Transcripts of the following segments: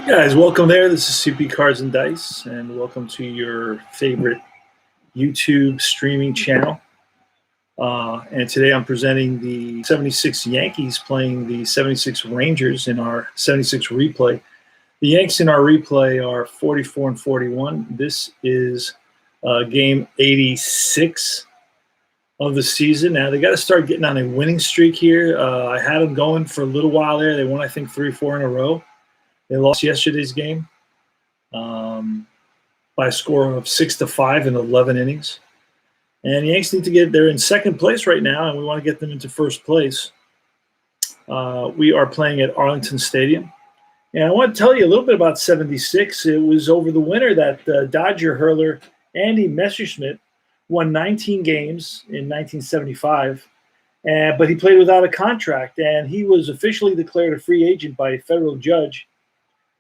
Guys, welcome there. This is CP Cards and Dice, and welcome to your favorite YouTube streaming channel. And today I'm presenting the 76 Yankees playing the 76 Rangers in our 76 replay. The Yanks in our replay are 44 and 41. This is game 86 of the season. Now they got to start getting on a winning streak here. I had them going for a little while there. They won, I think, 3-4 in a row. They lost yesterday's game by a score of 6-5 in 11 innings. And the Yanks need to they're in second place right now, and we want to get them into first place. We are playing at Arlington Stadium. And I want to tell you a little bit about 76. It was over the winter that Dodger hurler Andy Messerschmidt won 19 games in 1975, but he played without a contract, and he was officially declared a free agent by a federal judge,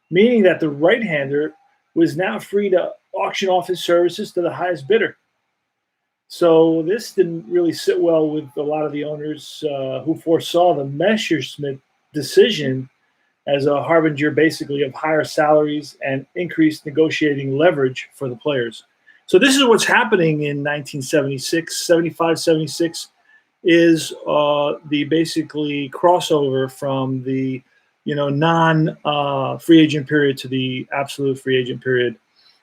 meaning that the right-hander was now free to auction off his services to the highest bidder. So this didn't really sit well with a lot of the owners who foresaw the Messerschmidt decision as a harbinger basically of higher salaries and increased negotiating leverage for the players. So this is what's happening in 1976. 75, 76 is the basically crossover from the non-free agent period to the absolute free agent period.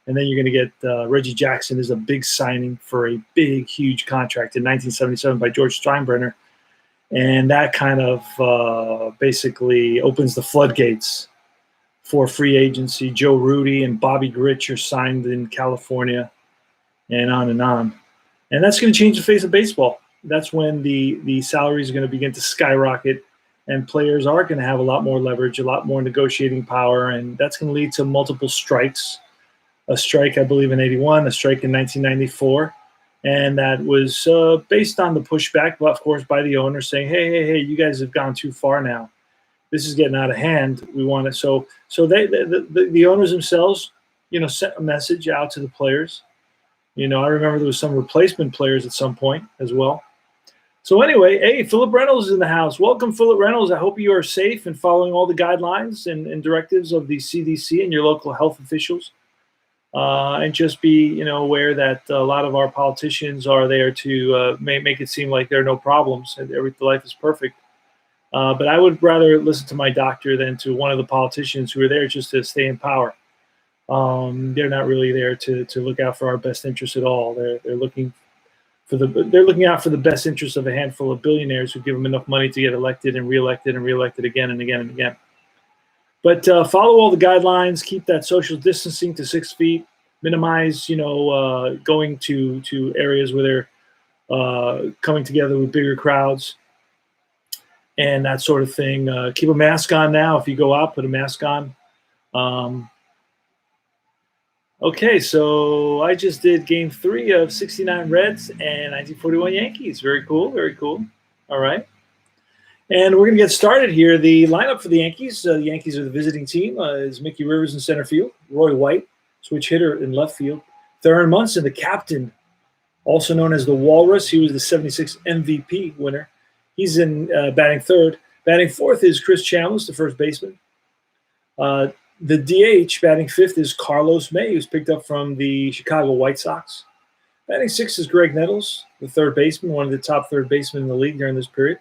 And then you're going to get Reggie Jackson is a big signing for a big, huge contract in 1977 by George Steinbrenner. And that kind of basically opens the floodgates for free agency. Joe Rudy and Bobby Grich are signed in California, and on and on. And that's going to change the face of baseball. That's when the salaries are going to begin to skyrocket, and players are going to have a lot more leverage, a lot more negotiating power, and that's going to lead to multiple strikes. A strike, I believe, in 81, a strike in 1994, and that was based on the pushback, of course, by the owner saying, hey, you guys have gone too far now. This is getting out of hand. We want it. So the owners themselves, sent a message out to the players. I remember there was some replacement players at some point as well. So anyway, hey, Philip Reynolds is in the house. Welcome, Philip Reynolds. I hope you are safe and following all the guidelines and directives of the CDC and your local health officials. And just be, aware that a lot of our politicians are there to make it seem like there are no problems and life is perfect. But I would rather listen to my doctor than to one of the politicians who are there just to stay in power. They're not really there to look out for our best interests at all. They're looking out for the best interests of a handful of billionaires who give them enough money to get elected and reelected again and again and again. But follow all the guidelines, keep that social distancing to 6 feet, minimize, going to areas where they're coming together with bigger crowds and that sort of thing. Keep a mask on now. If you go out, put a mask on. Okay, so I just did game 3 of 69 Reds and 1941 Yankees. Very cool, very cool. All right. And we're going to get started here. The lineup for the Yankees are the visiting team, is Mickey Rivers in center field, Roy White, switch hitter in left field, Theron Munson, the captain, also known as the Walrus. He was the 76 MVP winner. He's in batting third. Batting fourth is Chris Chambliss, the first baseman. The DH batting fifth is Carlos May, who's picked up from the Chicago White Sox. Batting sixth is Greg Nettles, the third baseman, one of the top third basemen in the league during this period.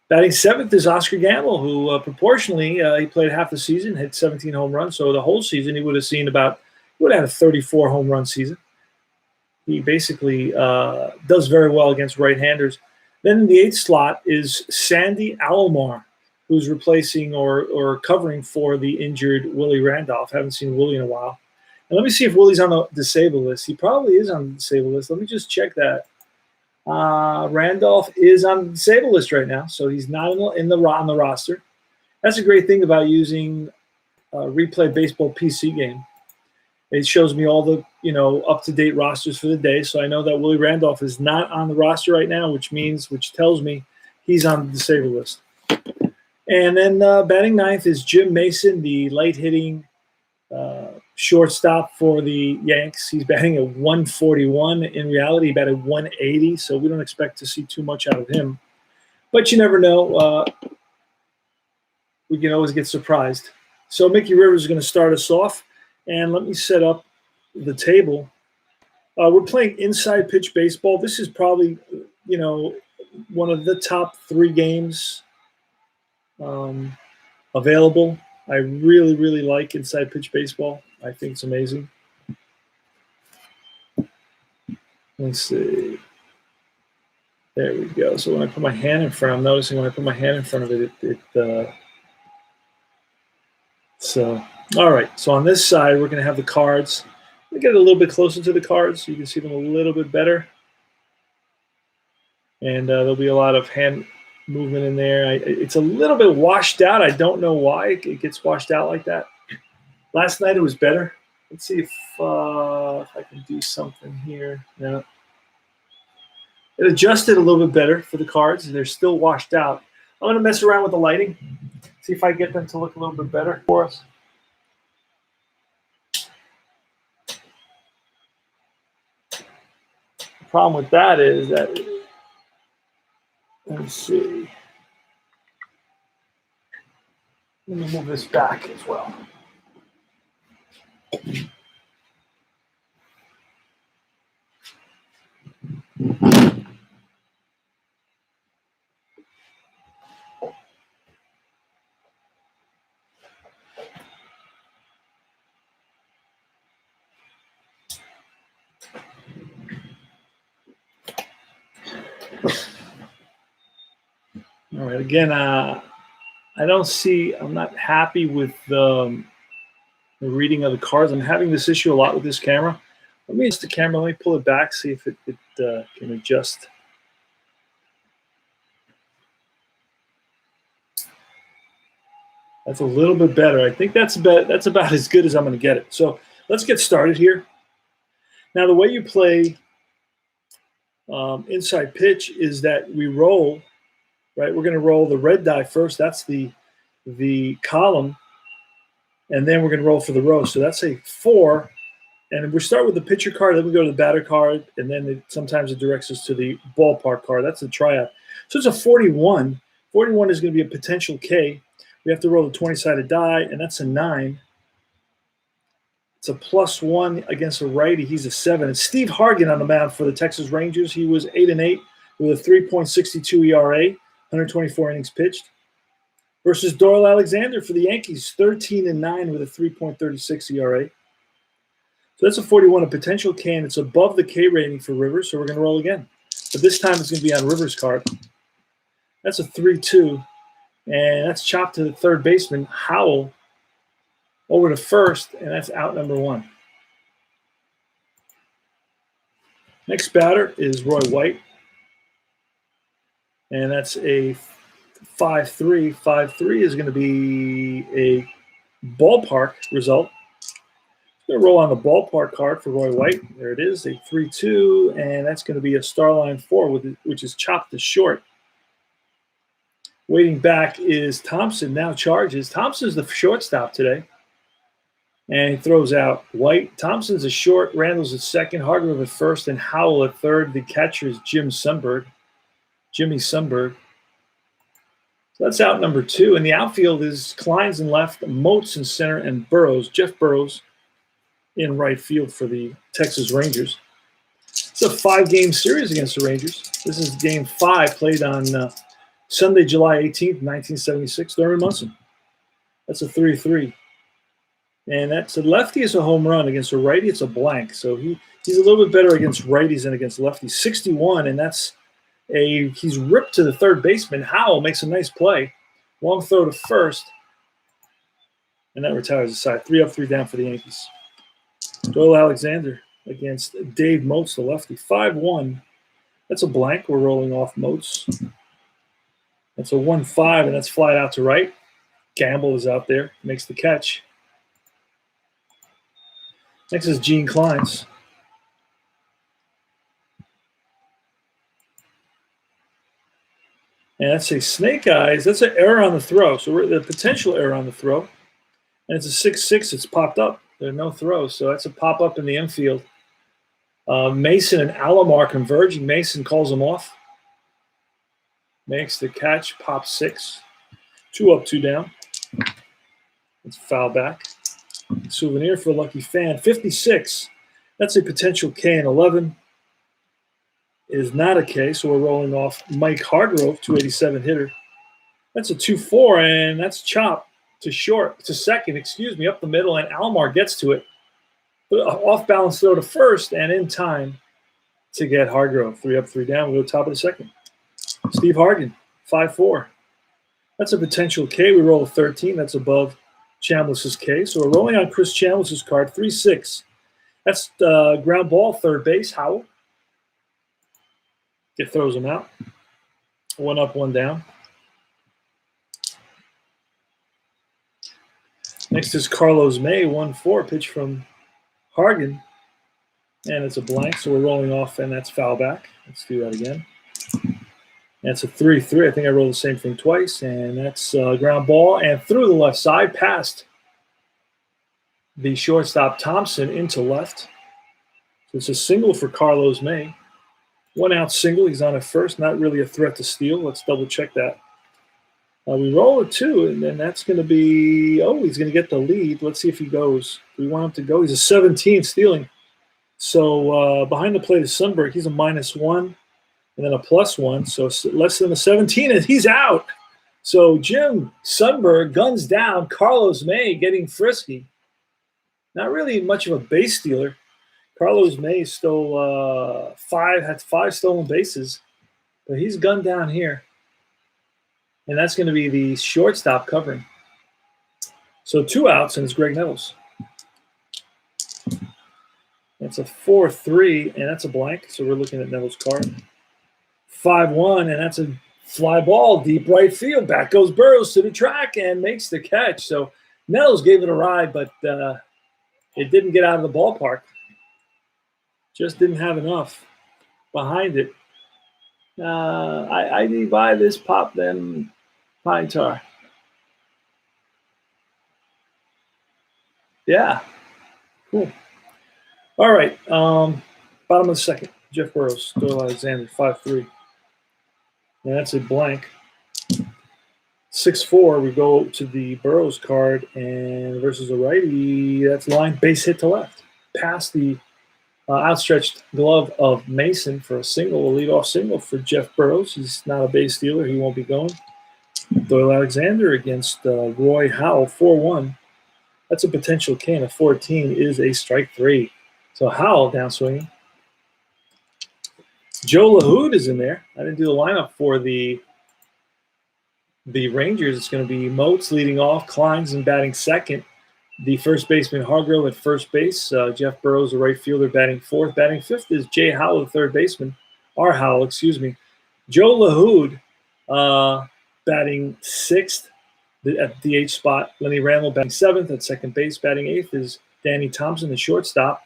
Batting seventh is Oscar Gamble, who proportionally, he played half the season, hit 17 home runs. So the whole season, he would have had a 34 home run season. He basically does very well against right-handers. Then in the eighth slot is Sandy Alomar, who's replacing or covering for the injured Willie Randolph. Haven't seen Willie in a while. And let me see if Willie's on the disabled list. He probably is on the disabled list. Let me just check that. Randolph is on the disabled list right now, so he's not on the roster. That's a great thing about using Replay Baseball PC game. It shows me all the up-to-date rosters for the day, so I know that Willie Randolph is not on the roster right now, which tells me he's on the disabled list. And then batting ninth is Jim Mason, the light-hitting shortstop for the Yanks. He's batting at 141. In reality, he batted 180, so we don't expect to see too much out of him. But you never know. We can always get surprised. So Mickey Rivers is going to start us off, and let me set up the table. We're playing inside pitch baseball. This is probably, one of the top 3 games available. I really, really like inside pitch baseball. I think it's amazing. Let's see. There we go. So when I put my hand in front, I'm noticing when I put my hand in front of it, so, all right. So on this side, we're going to have the cards. Let me get a little bit closer to the cards so you can see them a little bit better. And there'll be a lot of hand movement in there. It's a little bit washed out. I don't know why it gets washed out like that. Last night it was better. Let's see if I can do something here. No. It adjusted a little bit better for the cards. They're still washed out. I'm going to mess around with the lighting, see if I get them to look a little bit better for us. The problem with that is that, let me see. Let me move this back as well. All right, again, I'm not happy with the reading of the cards. I'm having this issue a lot with this camera. Let me adjust the camera. Let me pull it back, see if it can adjust. That's a little bit better. I think that's about as good as I'm going to get it. So let's get started here. Now, the way you play inside pitch is that we roll, right? We're going to roll the red die first. That's the column. And then we're going to roll for the row. So that's a 4. And we start with the pitcher card, then we go to the batter card, and then sometimes it directs us to the ballpark card. That's the tryout. So it's a 41. 41 is going to be a potential K. We have to roll the 20-sided die, and that's a 9. It's a +1 against a righty. He's a 7. It's Steve Hargan on the mound for the Texas Rangers. He was 8-8 with a 3.62 ERA, 124 innings pitched. Versus Doyle Alexander for the Yankees, 13-9 with a 3.36 ERA. So that's a 41, a potential K, and it's above the K rating for Rivers, so we're going to roll again. But this time it's going to be on Rivers' card. That's a 3-2, and that's chopped to the third baseman, Howell, over to first, and that's out number 1. Next batter is Roy White, and that's a 5-3. 5-3 is going to be a ballpark result. Going to roll on the ballpark card for Roy White. There it is, a 3-2, and that's going to be a Starline 4, which is chopped to short. Waiting back is Thompson, now charges. Thompson's the shortstop today, and he throws out White. Thompson's a short, Randall's at second, Hargrove at first, and Howell at third. The catcher is Jimmy Sundberg. So that's out number 2, and the outfield is Kleins in left, Moats in center, and Jeff Burrows, in right field for the Texas Rangers. It's a 5-game series against the Rangers. This is game 5, played on Sunday, July 18th, 1976. Thurman Munson. That's a 3-3. And that's a lefty is a home run. Against a righty, it's a blank. So he's a little bit better against righties than against lefties. 61, and he's ripped to the third baseman. Howell makes a nice play. Long throw to first. And that retires the side. 3 up, 3 down for the Yankees. Doyle Alexander against Dave Moats, the lefty. 5-1. That's a blank. We're rolling off Moats. That's a 1-5, and that's flied out to right. Gamble is out there, makes the catch. Next is Gene Kleins. And that's a snake eyes. That's an error on the throw. So we're the potential error on the throw. And it's a 6-6. It's popped up. There are no throws, so that's a pop-up in the infield. Mason and Alomar converging. Mason calls him off. Makes the catch, pop 6. 2 up, 2 down. It's foul back. Souvenir for a lucky fan. 56. That's a potential K, and 11 is not a K, so we're rolling off Mike Hargrove, 287 hitter. That's a 2-4, and that's chopped to second, up the middle, and Alomar gets to it. Off balance throw to first, and in time to get Hargrove. 3 up, 3 down. We go top of the second. Steve Hargan, 5-4. That's a potential K. We roll a 13. That's above Chambliss's K. So we're rolling on Chris Chambliss's card, 3-6. That's ground ball, third base, Howell. It throws him out. 1 up, 1 down. Next is Carlos May, 1-4, pitch from Hargan. And it's a blank, so we're rolling off, and that's foul back. Let's do that again. That's a 3-3. I think I rolled the same thing twice, and that's ground ball and through the left side, past the shortstop Thompson into left. So it's a single for Carlos May. 1 out single. He's on at first. Not really a threat to steal. Let's double check that. We roll a 2, and then that's going to be, he's going to get the lead. Let's see if he goes. We want him to go. He's a 17 stealing. So behind the plate is Sundberg. He's a -1 and then a +1. So less than a 17, and he's out. So Jim Sundberg guns down Carlos May, getting frisky. Not really much of a base stealer. Carlos May stole had 5 stolen bases, but he's gunned down here. And that's going to be the shortstop covering. So 2 outs, and it's Greg Nettles. That's a 4-3, and that's a blank. So we're looking at Nettles' card. 5-1, and that's a fly ball, deep right field. Back goes Burrows to the track and makes the catch. So Nettles gave it a ride, but it didn't get out of the ballpark. Just didn't have enough behind it. I need buy this pop then pine tar. Yeah, cool. All right, bottom of the second. Jeff Burrows, Doyle Alexander, 5-3. And that's a blank. 6-4. We go to the Burrows card, and versus a righty. That's line base hit to left, past the outstretched glove of Mason for a single, a leadoff single for Jeff Burrows. He's not a base stealer. He won't be going. Doyle Alexander against Roy Howell, 4-1. That's a potential K, and a 14 is a strike 3. So Howell down swinging. Joe LaHood is in there. I didn't do the lineup for the Rangers. It's going to be Moats leading off, Kleins and batting second. The first baseman Hargrove at first base. Jeff Burrows, the right fielder, batting fourth. Batting fifth is Jay Howell, the third baseman. Howell, excuse me. Joe LaHood batting sixth at the DH spot. Lenny Randall batting seventh at second base. Batting eighth is Danny Thompson, the shortstop.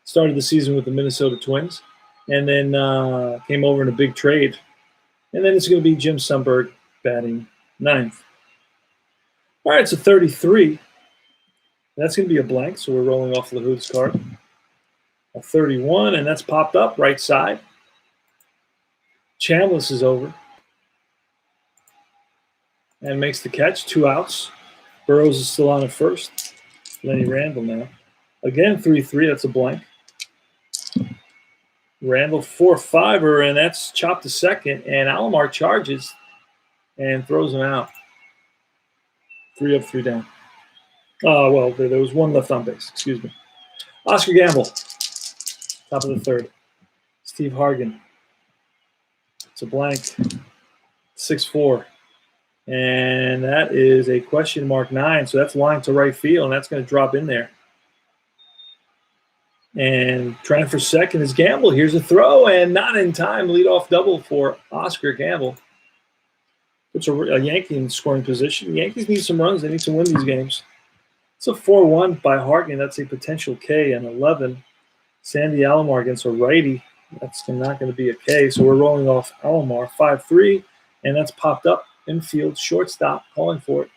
Started the season with the Minnesota Twins. And then came over in a big trade. And then it's going to be Jim Sundberg batting ninth. All right, it's a 33. That's going to be a blank, so we're rolling off LaHood's card. A 31, and that's popped up right side. Chambliss is over and makes the catch. 2 outs. Burrows is still on at first. Lenny Randall now. Again, 3-3. That's a blank. Randall 4-5er, and that's chopped to second. And Alomar charges and throws him out. 3 up, 3 down. Well, there was 1 left on base. Excuse me. Oscar Gamble, top of the third. Steve Hargan. It's a blank. 6-4. And that is a question mark 9. So that's line to right field, and that's going to drop in there. And trying for second is Gamble. Here's a throw, and not in time. Leadoff double for Oscar Gamble. Puts a Yankee in scoring position. The Yankees need some runs. They need to win these games. It's a 4-1 by Hargan. That's a potential K. And 11, Sandy Alomar against a righty. That's not going to be a K. So we're rolling off Alomar, 5-3, and that's popped up. Infield, shortstop, calling for it.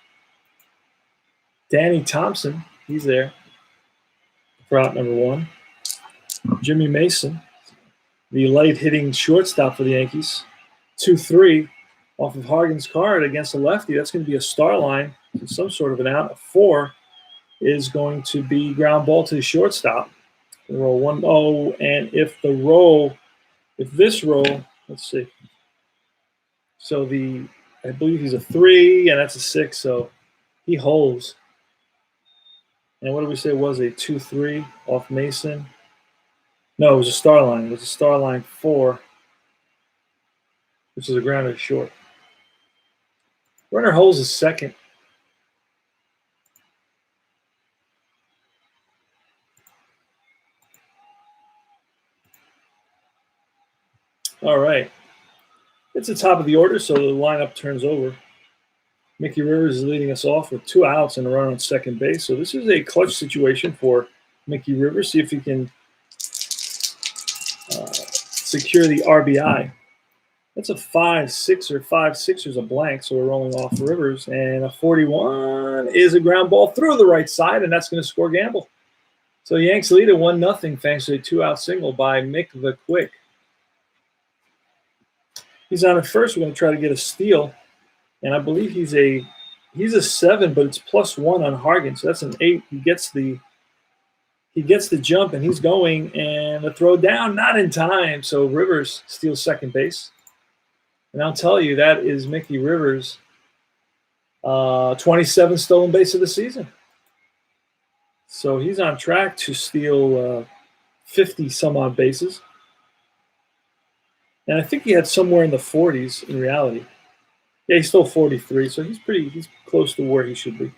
Danny Thompson, he's there for out number 1. Jimmy Mason, the light-hitting shortstop for the Yankees, 2-3. off of Hargan's card against a lefty. That's going to be a star line, some sort of an out. A 4 is going to be ground ball to the shortstop. Roll 1-0, and if this roll, let's see. So I believe he's a 3, and that's a 6, so he holds. And what did we say it was a 2-3 off Mason? No, it was a star line. It was a star line 4, which is a grounder short. Runner holds is second. All right. It's the top of the order, so the lineup turns over. Mickey Rivers is leading us off with 2 outs and a runner on second base. So this is a clutch situation for Mickey Rivers. See if he can secure the RBI. That's a 5-6 or 5-6 is a blank, so we're rolling off Rivers. And a 41 is a ground ball through the right side, and that's going to score Gamble. So Yanks lead at 1-0 thanks to a 2-out single by Mick the Quick. He's on at first. We're going to try to get a steal. And I believe he's a 7, but it's +1 on Hargan, so that's an 8. He gets the jump, and he's going, and the throw down, not in time. So Rivers steals second base. And I'll tell you, that is Mickey Rivers' 27th stolen base of the season. So he's on track to steal 50-some-odd bases. And I think he had somewhere in the 40s in reality. Yeah, he's still 43, so he's close to where he should be.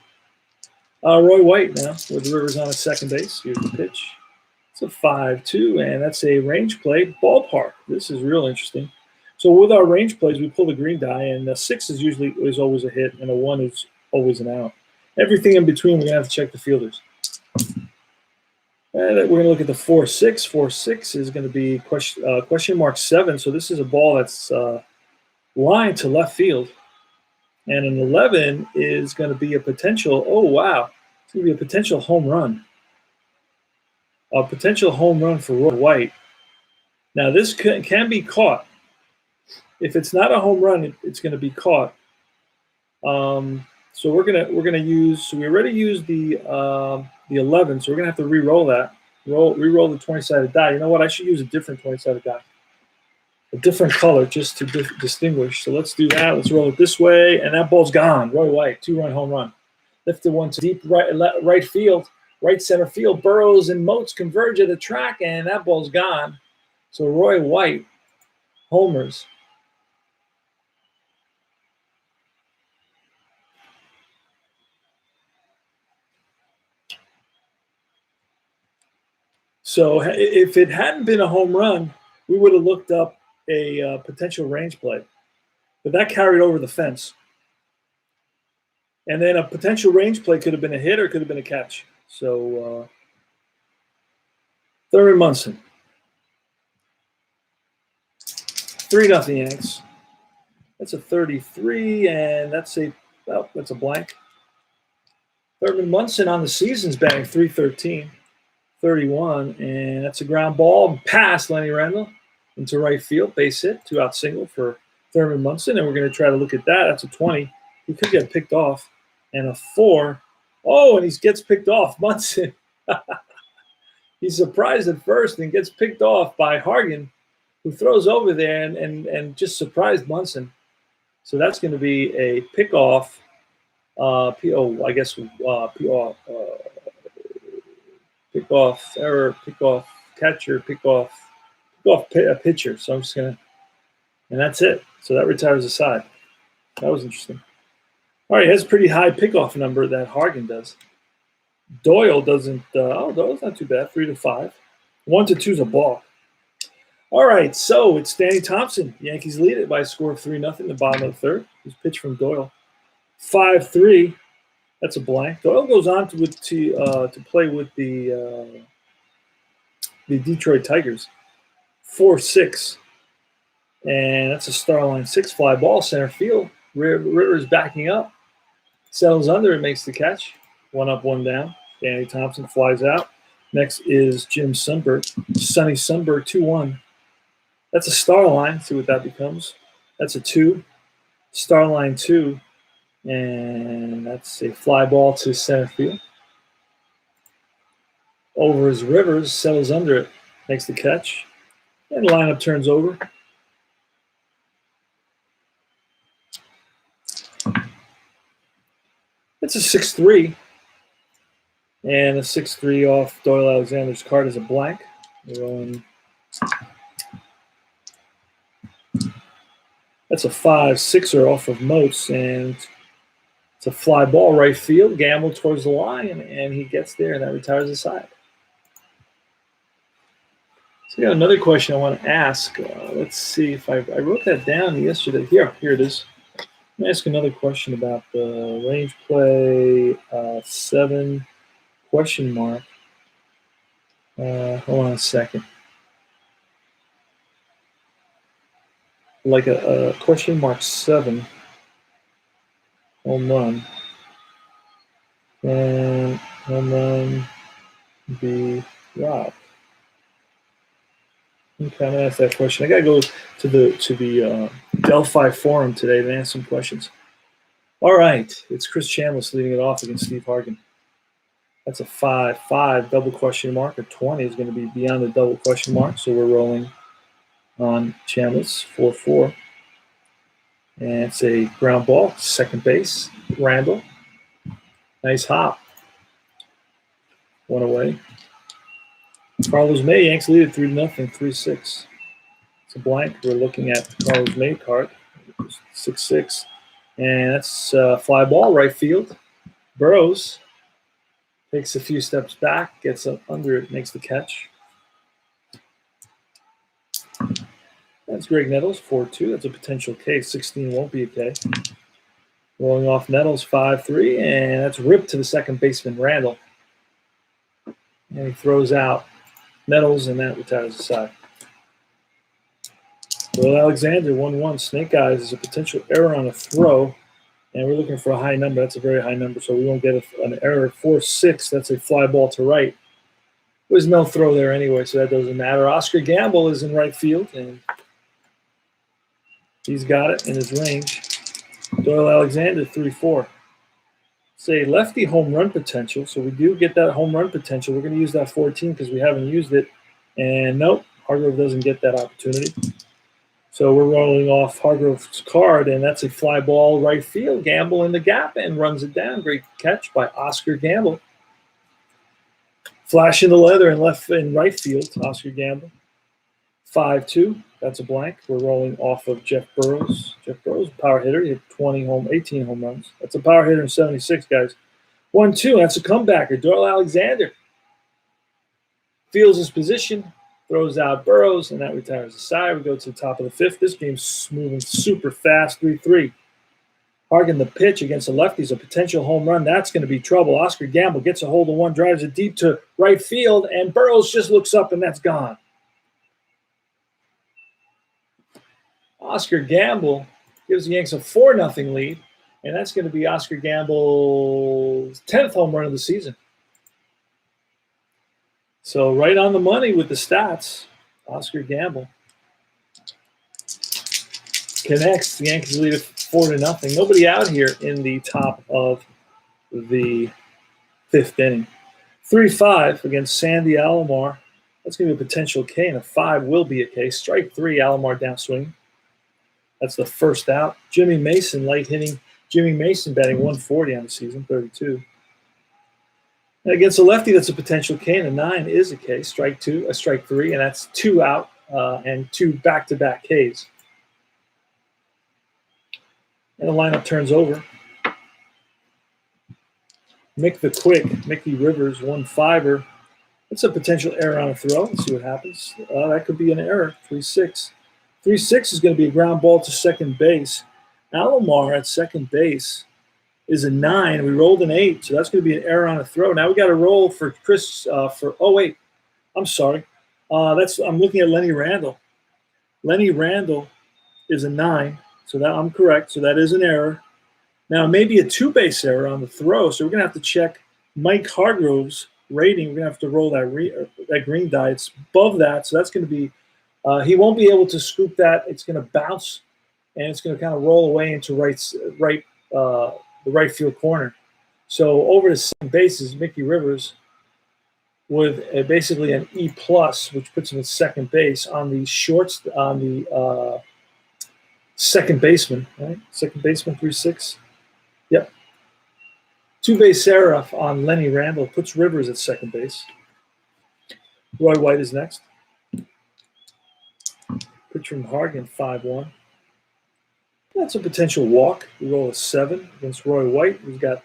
Roy White now with Rivers on at second base. Here's the pitch. It's a 5-2, and that's a range play ballpark. This is real interesting. So with our range plays, we pull the green die, and a 6 is always a hit, and a 1 is always an out. Everything in between, we're going to have to check the fielders. And we're going to look at the 4-6. 4-6 is going to be question mark 7. So this is a ball that's lined to left field. And an 11 is going to be a potential, oh, wow. It's going to be a potential home run. A potential home run for Roy White. Now, this can be caught. If it's not a home run, it's going to be caught. So we're gonna use. So we already used the 11, so we're gonna have to re-roll that. Re-roll the 20-sided die. You know what? I should use a different 20-sided die, a different color, just to distinguish. So let's do that. Let's roll it this way, and that ball's gone. Roy White, 2-run home run. Lifted one to deep right field, right center field. Burrows and Moats converge at the track, and that ball's gone. So Roy White homers. So if it hadn't been a home run, we would have looked up a potential range play. But that carried over the fence. And then a potential range play could have been a hit or could have been a catch. So Thurman Munson. 3-0 Yanks. That's a 33, and that's a blank. Thurman Munson on the season's batting .313. 31, and that's a ground ball past Lenny Randall into right field, base hit, 2-out single for Thurman Munson, and we're going to try to look at that. That's a 20. He could get picked off, and a 4. Oh, and he gets picked off. Munson. He's surprised at first and gets picked off by Hargan, who throws over there and just surprised Munson. So that's going to be a pickoff. Pickoff error, pickoff catcher, pickoff pitcher. So I'm just gonna, and that's it. So that retires the side. That was interesting. All right, he has a pretty high pickoff number that Hargan does. Doyle doesn't. Doyle's not too bad. 3-5. 1-2 is a ball. All right, so it's Danny Thompson. Yankees lead it by a score of 3-0 in the bottom of the third. This pitch from Doyle. 5-3. That's a blank. Doyle goes on to play with the Detroit Tigers. 4-6. And that's a star line 6 fly ball, center field. Rivers backing up. Settles under and makes the catch. 1 up, 1 down. Danny Thompson flies out. Next is Jim Sundberg. Sonny Sundberg, 2-1. That's a star line. See what that becomes. That's a 2. Star line 2, and that's a fly ball to center field. Over is Rivers, settles under it, makes the catch, and the lineup turns over. It's a 6-3, and a 6-3 off Doyle Alexander's card is a blank. We're rolling. That's a 5-6er off of Moats, and it's a fly ball right field, gamble towards the line, and he gets there, and that retires the side. So, got another question I want to ask. Let's see if I wrote that down yesterday. Here it is. Let me ask another question about the range play 7 question mark. Hold on a second. Like a question mark 7 home run. And home run be Rob. Okay, I'm gonna ask that question. I gotta go to the Delphi forum today to answer some questions. All right, it's Chris Chambliss leading it off against Steve Hargan. That's a 5-5 double question mark. A 20 is going to be beyond the double question mark, so we're rolling on Chambliss 4-4, and it's a ground ball, second base. Randall, nice hop, one away. Carlos May, Yanks lead it 3-0, 3-6. It's a blank. We're looking at the Carlos May card, 6-6. And that's fly ball, right field. Burrows takes a few steps back, gets up under it, makes the catch. That's Greg Nettles, 4-2. That's a potential K. 16 won't be a K. Rolling off Nettles, 5-3. And that's ripped to the second baseman, Randall. And he throws out Nettles, and that retires the side. Will Alexander, 1-1. Snake Eyes is a potential error on a throw, and we're looking for a high number. That's a very high number, so we won't get an error. 4-6, that's a fly ball to right. There's no throw there anyway, so that doesn't matter. Oscar Gamble is in right field, and he's got it in his range. Doyle Alexander, 3-4. Say lefty home run potential, so we do get that home run potential. We're going to use that 14 because we haven't used it, and nope, Hargrove doesn't get that opportunity. So we're rolling off Hargrove's card, and that's a fly ball right field. Gamble in the gap and runs it down. Great catch by Oscar Gamble. Flash in the leather in right field, Oscar Gamble. 5-2. That's a blank. We're rolling off of Jeff Burrows. Jeff Burrows, power hitter. He had 18 home runs. That's a power hitter in 76, guys. 1-2. That's a comebacker. Doyle Alexander feels his position, throws out Burrows, and that retires the side. We go to the top of the fifth. This game's moving super fast, 3-3. Hargan the pitch against the lefties, a potential home run. That's going to be trouble. Oscar Gamble gets a hold of one, drives it deep to right field, and Burrows just looks up, and that's gone. Oscar Gamble gives the Yanks a 4-0 lead, and that's going to be Oscar Gamble's 10th home run of the season. So right on the money with the stats, Oscar Gamble connects. The Yankees lead it 4-0. Nobody out here in the top of the fifth inning. 3-5 against Sandy Alomar. That's going to be a potential K, and a 5 will be a K. Strike 3, Alomar downswing. That's the first out. Jimmy Mason, light hitting. Jimmy Mason batting 140 on the season, 32. And against a lefty, that's a potential K, and a 9 is a K. Strike 2, a strike 3, and that's 2 out and 2 back-to-back Ks. And the lineup turns over. Mick the Quick, Mickey Rivers, 1-5er. That's a potential error on a throw. Let's see what happens. That could be an error, 3-6. 3-6 is going to be a ground ball to second base. Alomar at second base is a 9. We rolled an 8, so that's going to be an error on a throw. Now we got to roll for Chris I'm sorry. I'm looking at Lenny Randall. Lenny Randall is a 9, so that I'm correct. So that is an error. Now maybe a 2-base error on the throw, so we're going to have to check Mike Hargrove's rating. We're going to have to roll that green die. It's above that, so that's going to be he won't be able to scoop that. It's going to bounce, and it's going to kind of roll away into the right field corner. So over to second base is Mickey Rivers with basically an E plus, which puts him at second base on the second baseman, right? Second baseman 3-6. Yep. Two-base error on Lenny Randall puts Rivers at second base. Roy White is next. Pitch from Hargan, 5-1. That's a potential walk. We roll a 7 against Roy White, who's got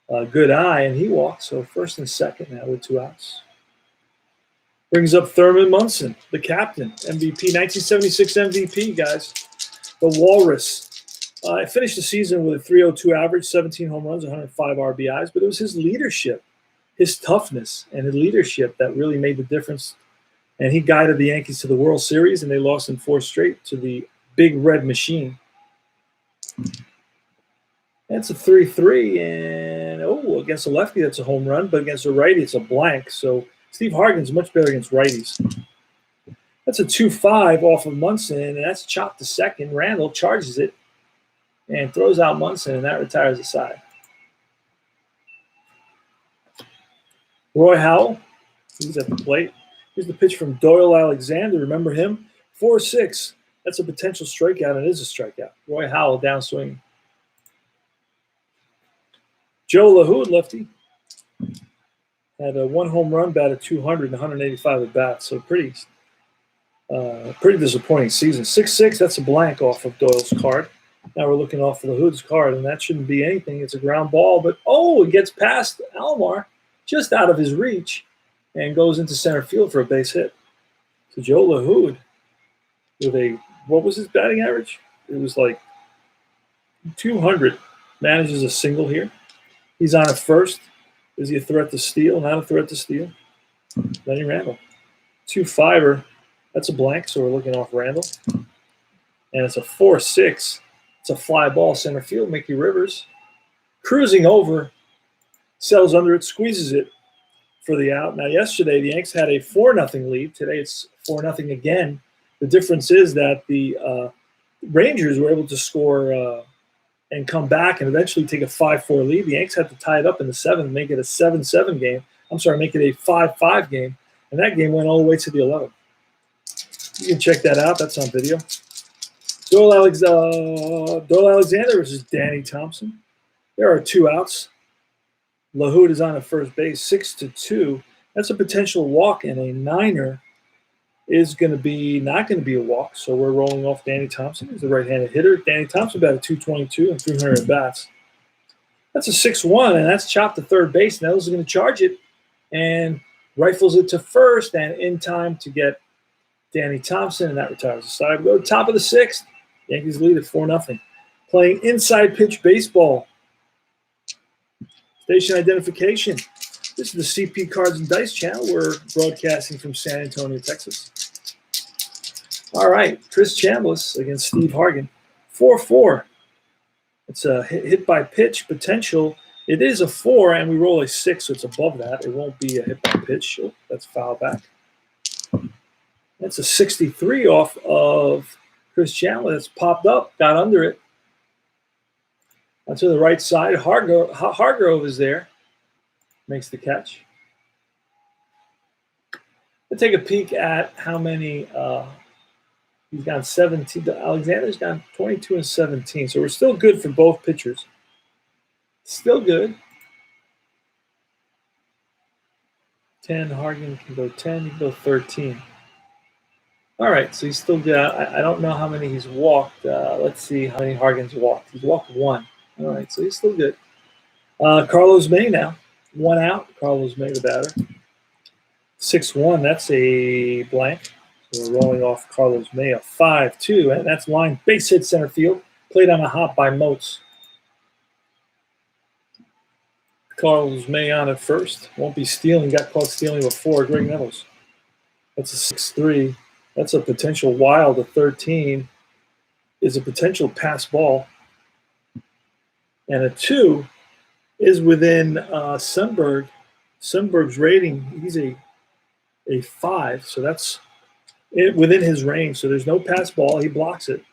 a good eye, and he walks. So first and second now with 2 outs. Brings up Thurman Munson, the captain, MVP, 1976 MVP, guys. The Walrus. I finished the season with a 302 average, 17 home runs, 105 RBIs, but it was his leadership, his toughness, and his leadership that really made the difference. And he guided the Yankees to the World Series, and they lost in 4 straight to the Big Red Machine. That's a 3-3, and against a lefty, that's a home run, but against a righty, it's a blank. So Steve Hargan's much better against righties. That's a 2-5 off of Munson, and that's chopped to second. Randall charges it and throws out Munson, and that retires the side. Roy Howell, he's at the plate. Here's the pitch from Doyle Alexander. Remember him? 4-6. That's a potential strikeout, and it is a strikeout. Roy Howell downswing. Joe LaHood, lefty, had a 1 home run, batted 200 and 185 at bats. So pretty disappointing season. 6-6, that's a blank off of Doyle's card. Now we're looking off of LaHood's card, and that shouldn't be anything. It's a ground ball, but it gets past Alomar, just out of his reach, and goes into center field for a base hit. So Joe LaHood with what was his batting average? It was like 200. Manages a single here. He's on at first. Is he a threat to steal? Not a threat to steal. Lenny Randall. 2-5er. That's a blank, so we're looking off Randall. And it's a 4-6. It's a fly ball center field. Mickey Rivers cruising over, sells under it, squeezes it for the out. Now, yesterday, the Yanks had a 4-0 lead. Today, it's 4-0 again. The difference is that the Rangers were able to score and come back and eventually take a 5-4 lead. The Yanks had to tie it up in the 7th, make it a 7-7 game. Make it a 5-5 game. And that game went all the way to the 11th. You can check that out. That's on video. Doyle Alexander versus Danny Thompson. There are 2 outs. LaHood is on at first base, 6-2. That's a potential walk, and a 9er is not going to be a walk. So we're rolling off Danny Thompson. He's the right-handed hitter. Danny Thompson batted 222 and 300 at bats. That's a 6-1, and that's chopped to third base. Now is going to charge it and rifles it to first, and in time to get Danny Thompson, and that retires the side. We go to top of the 6th. Yankees lead at 4-0. Playing inside pitch baseball. Station identification. This is the CP Cards and Dice channel. We're broadcasting from San Antonio, Texas. All right, Chris Chambliss against Steve Hargan. 4-4. It's a hit by pitch potential. It is a 4, and we roll a 6, so it's above that. It won't be a hit by pitch. Oh, that's foul back. That's a 63 off of Chris Chambliss. It's popped up, got under it. To the right side, Hargrove is there. Makes the catch. Let's take a peek at how many he's got 17. Alexander's got 22 and 17. So we're still good for both pitchers. Still good. 10, Hargan can go 10, he can go 13. All right, so he's still good. I don't know how many he's walked. Let's see how many Hargan's walked. He's walked 1. All right, so he's still good. Carlos May now. 1 out. Carlos May, the batter. 6-1. That's a blank. So we're rolling off Carlos May, a 5-2. And that's line base hit center field. Played on a hop by Moats. Carlos May on at first. Won't be stealing. Got caught stealing before. Greg Nettles. That's a 6-3. That's a potential wild. A 13 is a potential pass ball. And a 2 is within Sundberg. Sundberg's rating, he's a 5, so that's within his range. So there's no pass ball. He blocks it.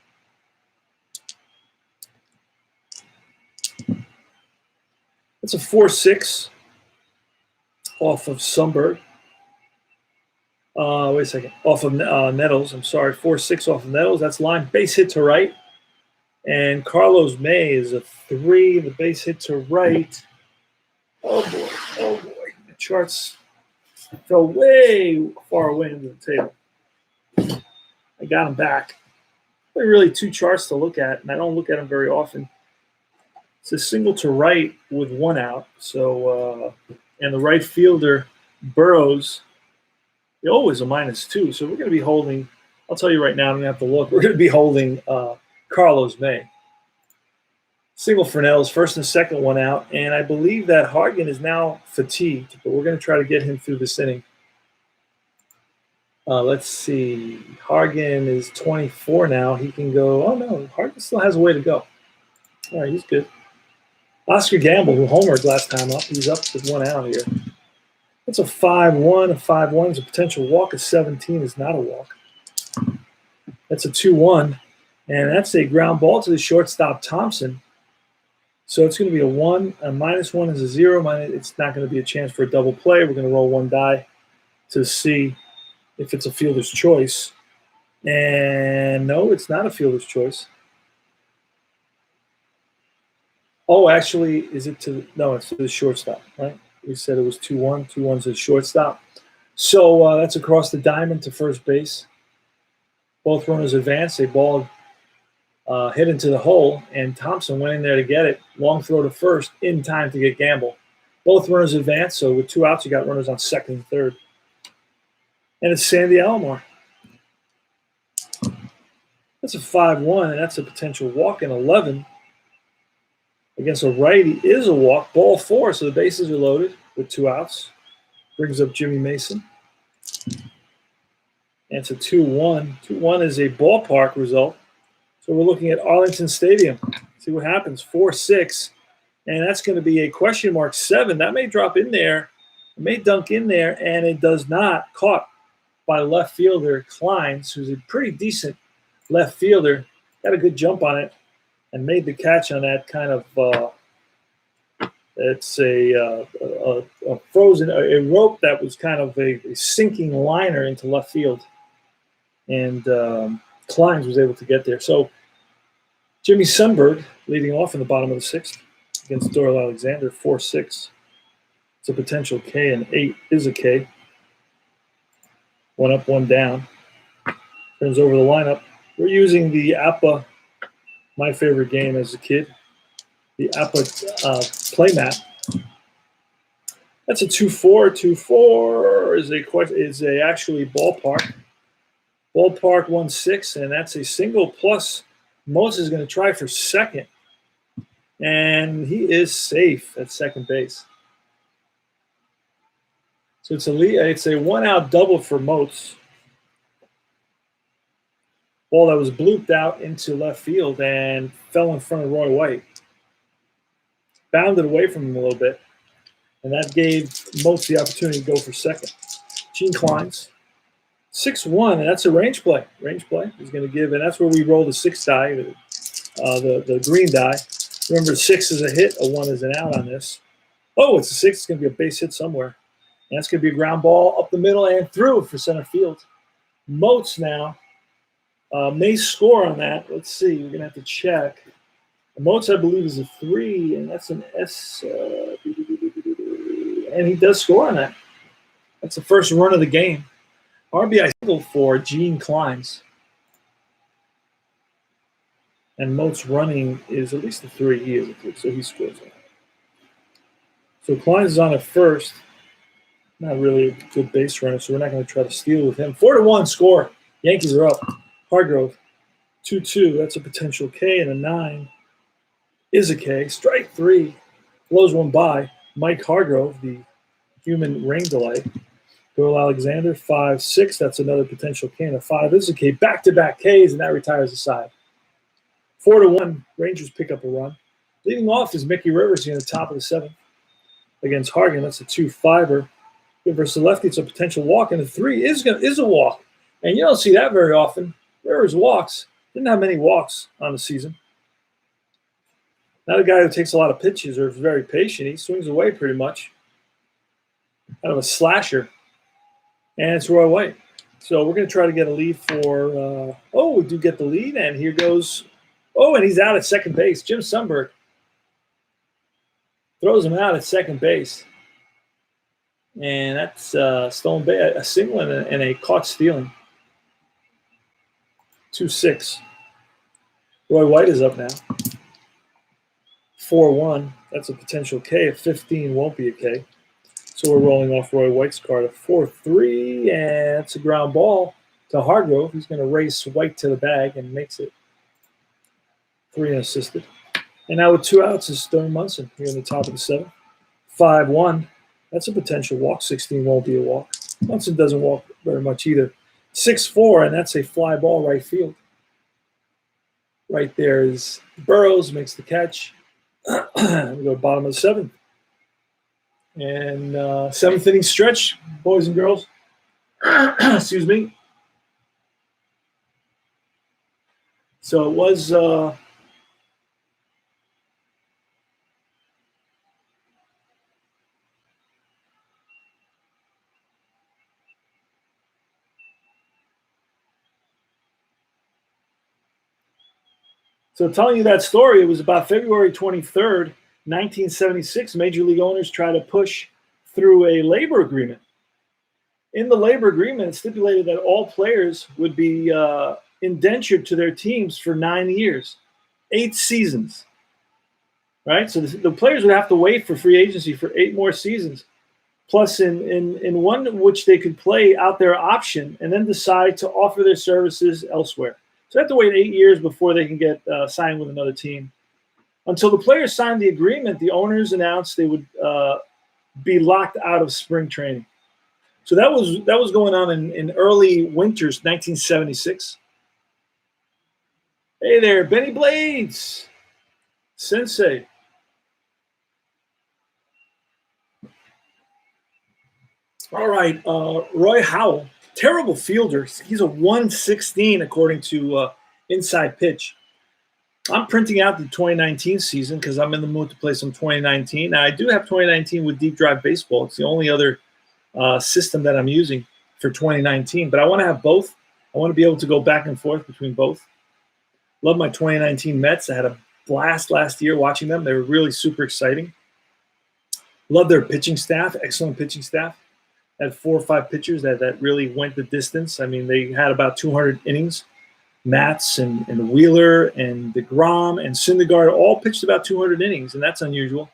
That's a 4-6 off of Sundberg. Wait a second. Off of Nettles. I'm sorry. 4-6 off of Nettles. That's line. Base hit to right. And Carlos May is a 3. The base hit to right. Oh, boy. Oh, boy. The charts fell way far away into the table. I got them back. There are really 2 charts to look at, and I don't look at them very often. It's a single to right with 1 out. So, and the right fielder, Burrows, always a -2. So we're going to be holding, I'll tell you right now, I'm going to have to look. We're going to be holding Carlos May. Single for Nettles, first and second 1 out. And I believe that Hargan is now fatigued, but we're going to try to get him through this inning. Let's see. Hargan is 24 now. He can go. Oh, no. Hargan still has a way to go. All right, he's good. Oscar Gamble, who homered last time up, he's up with 1 out here. That's a 5-1. A 5-1 is a potential walk. A 17 is not a walk. That's a 2-1. And that's a ground ball to the shortstop, Thompson. So it's going to be a 1. A -1 is a 0. It's not going to be a chance for a double play. We're going to roll 1 die to see if it's a fielder's choice. And no, it's not a fielder's choice. Oh, actually, is it to – no, it's to the shortstop, right? We said it was 2-1. 2-1's a shortstop. So that's across the diamond to first base. Both runners advance. A ball hit into the hole, and Thompson went in there to get it. Long throw to first in time to get Gamble. Both runners advance, so with 2 outs, you got runners on second and third. And it's Sandy Alomar. That's a 5-1, and that's a potential walk in 11. Against a righty is a walk. Ball 4, so the bases are loaded with 2 outs. Brings up Jimmy Mason. And it's a 2-1. 2-1 is a ballpark result. So we're looking at Arlington Stadium. See what happens. 4-6. And that's going to be a question mark 7. That may drop in there. It may dunk in there, and it does not. Caught by left fielder Kleins, who's a pretty decent left fielder. Got a good jump on it and made the catch on that kind of it's a frozen a rope that was kind of a sinking liner into left field, and Kleins was able to get there. So Jimmy Sundberg leading off in the bottom of the 6th against Doyle Alexander. 4-6. It's a potential K, and 8 is a K. 1 up, 1 down. Turns over the lineup. We're using the APA, my favorite game as a kid, the APA play mat. That's a 2-4. 2-4 is a actually ballpark. Ballpark 1-6, and that's a single plus. Moses is going to try for second, and he is safe at second base. So it's a 1-out double for Moats. Ball that was blooped out into left field and fell in front of Roy White. Bounded away from him a little bit, and that gave Moats the opportunity to go for second. Gene Kleins, 6-1, and that's a range play. Range play is going to give, and that's where we roll the 6 die, the green die. Remember, 6 is a hit, a 1 is an out on this. Oh, it's a 6. It's going to be a base hit somewhere. And that's going to be a ground ball up the middle and through for center field. Moats now may score on that. Let's see. We're going to have to check. Moats, I believe, is a 3, and that's an S. And he does score on that. That's the first run of the game. RBI single for Gene Kleins. And Moats running is at least a 3. He is a 3, so he scores on that. So Kleins is on at first. Not really a good base runner, so we're not going to try to steal with him. 4-1 score. Yankees are up. Hargrove, 2-2. That's a potential K, and a 9 is a K. Strike 3. Blows 1 by. Mike Hargrove, the human rain delay. Doyle Alexander, 5-6. That's another potential K, and a 5 is a K. Back-to-back Ks, and that retires the side. 4-1. Rangers pick up a run. Leading off is Mickey Rivers in the top of the 7th against Hargan. That's a 2-5er. Versus the lefty, it's a potential walk, and a 3 is a walk. And you don't see that very often. Rivers walks. Didn't have many walks on the season. Not a guy who takes a lot of pitches or is very patient. He swings away pretty much. Kind of a slasher. And it's Roy White. So we're going to try to get a lead for we do get the lead, and here goes. Oh, and he's out at second base. Jim Sundberg throws him out at second base. And that's stolen base, a single and a caught stealing. 2-6. Roy White is up now. 4-1. That's a potential K. A 15 won't be a K. So we're rolling off Roy White's card. A 4-3, and it's a ground ball to Hargrove. He's going to race White to the bag and makes it 3 unassisted. And now with 2 outs is Stone Munson here in the top of the 7th. 5-1. That's a potential walk. 16 won't be a walk. Munson doesn't walk very much either. 6-4, and that's a fly ball right field. Right there is Burrows, makes the catch. We go to bottom of the 7th. And 7th inning stretch, boys and girls. Excuse me. So it was so telling you that story, it was about February 23rd, 1976. Major league owners tried to push through a labor agreement. In the labor agreement, it stipulated that all players would be indentured to their teams for 9 years, 8 seasons, right? So the players would have to wait for free agency for 8 more seasons, plus in one which they could play out their option and then decide to offer their services elsewhere. So they have to wait 8 years before they can get signed with another team. Until the players signed the agreement, the owners announced they would be locked out of spring training. So that was going on in early winters, 1976. Hey there, Benny Blades, Sensei. All right, Roy Howell, terrible fielder. He's a 116 according to Inside Pitch. I'm printing out the 2019 season because I'm in the mood to play some 2019. Now, I do have 2019 with Deep Drive Baseball. It's the only other system that I'm using for 2019, but I want to have both. I want to be able to go back and forth between both. Love my 2019 Mets. I had a blast last year watching them. They were really super exciting. Love their pitching staff, excellent pitching staff. Had 4 or 5 pitchers that really went the distance. I mean, they had about 200 innings. Matz and Wheeler and DeGrom and Syndergaard all pitched about 200 innings, and that's unusual.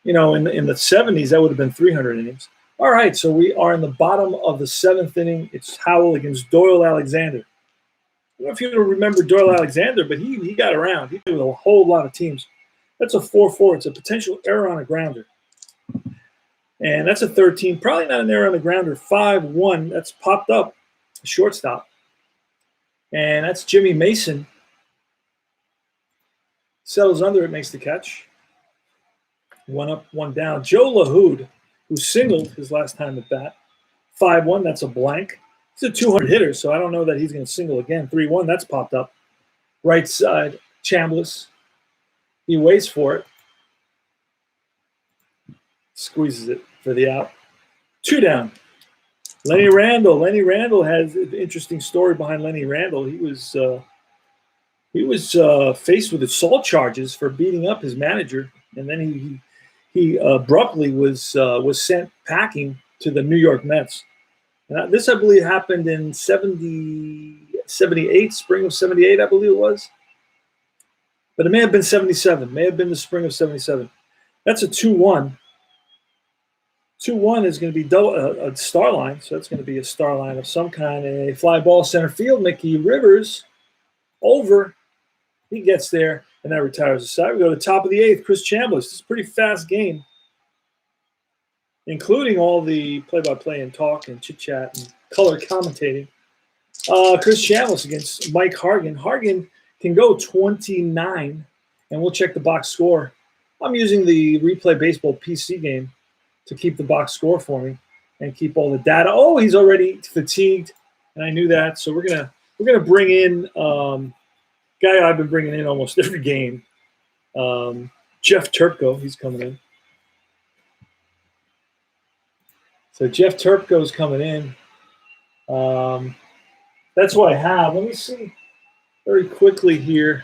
You know, in the 70s, that would have been 300 innings. All right, so we are in the bottom of the 7th inning. It's Howell against Doyle Alexander. I don't know if you remember Doyle Alexander, but he got around. He did with a whole lot of teams. That's a 4-4. It's a potential error on a grounder. And that's a 13. Probably not an error on a grounder. 5-1. That's popped up. A shortstop. And that's Jimmy Mason. Settles under it, makes the catch. 1 up, 1 down. Joe LaHood, who singled his last time at bat. 5-1, that's a blank. He's a 200 hitter, so I don't know that he's going to single again. 3-1, that's popped up. Right side, Chambliss. He waits for it. Squeezes it for the out. 2 down. Lenny Randle. Lenny Randle has an interesting story behind Lenny Randle. He was faced with assault charges for beating up his manager, and then he abruptly was sent packing to the New York Mets. And this, I believe, happened in 78, spring of 78, I believe it was. But it may have been 77. May have been the spring of 77. That's a 2-1. 2-1 is going to be a star line, so that's going to be a star line of some kind. And a fly ball center field, Mickey Rivers, over. He gets there, and that retires the side. We go to the top of the 8th, Chris Chambliss. It's a pretty fast game, including all the play-by-play and talk and chit-chat and color commentating. Chris Chambliss against Mike Hargan. Hargan can go 29, and we'll check the box score. I'm using the Replay Baseball PC game to keep the box score for me and keep all the data. Oh, he's already fatigued, and I knew that. So we're gonna bring in guy I've been bringing in almost every game. Jeff Turpko, he's coming in. So Jeff Turpko's coming in. That's what I have. Let me see very quickly here.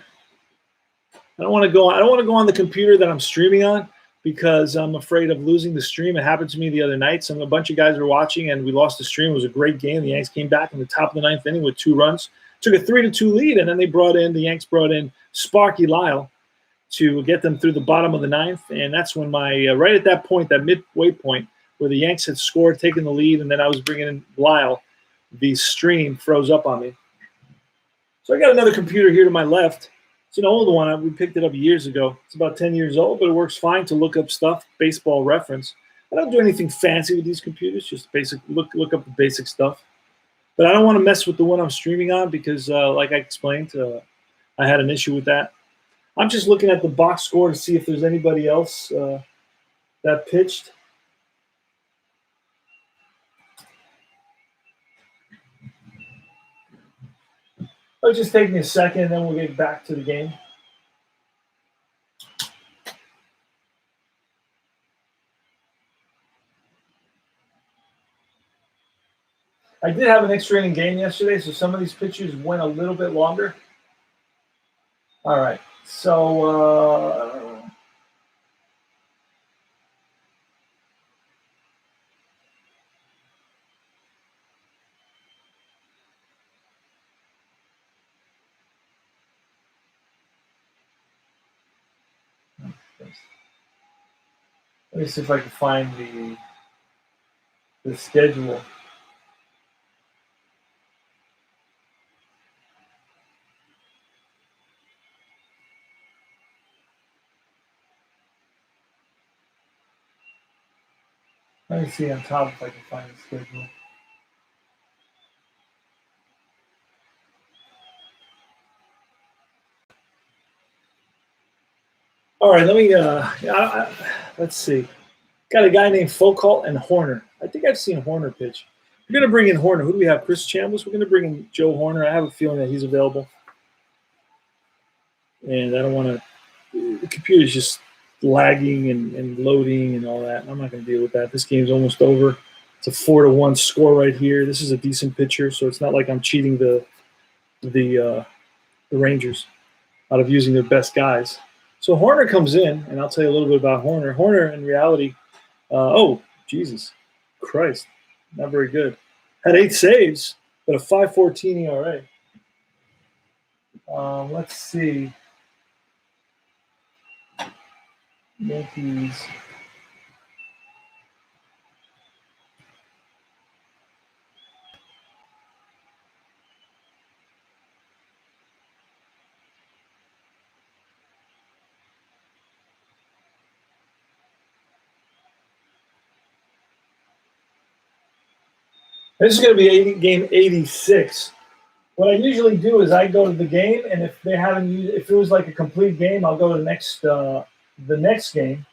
I don't want to go on the computer that I'm streaming on because I'm afraid of losing the stream. It happened to me the other night. A bunch of guys were watching, and we lost the stream. It was a great game. The Yanks came back in the top of the ninth inning with 2 runs, took a 3-2 lead, and then the Yanks brought in Sparky Lyle to get them through the bottom of the ninth. And that's when right at that point, that midway point, where the Yanks had scored, taken the lead, and then I was bringing in Lyle, the stream froze up on me. So I got another computer here to my left. It's an old one. We picked it up years ago. It's about 10 years old, but it works fine to look up stuff, Baseball Reference. I don't do anything fancy with these computers, just basic look up the basic stuff. But I don't want to mess with the one I'm streaming on because, like I explained, I had an issue with that. I'm just looking at the box score to see if there's anybody else that pitched. It'll just take me a second, and then we'll get back to the game. I did have an extra inning game yesterday, so some of these pitchers went a little bit longer. All right, so let me see if I can find the schedule. Let me see on top if I can find the schedule. All right, let me. Let's see. Got a guy named Foucault and Horner. I think I've seen Horner pitch. We're going to bring in Horner. Who do we have? Chris Chambliss. We're going to bring in Joe Horner. I have a feeling that he's available. And I don't want to. The computer's just lagging and loading and all that. I'm not going to deal with that. This game's almost over. It's a 4-1 score right here. This is a decent pitcher, so it's not like I'm cheating the Rangers out of using their best guys. So Horner comes in, and I'll tell you a little bit about Horner. Horner, in reality, Jesus Christ, not very good. Had 8 saves, but a 5.14 ERA. Let's see. Yankees. This is going to be game 86. What I usually do is I go to the game, and if they haven't used, if it was like a complete game, I'll go to the next game,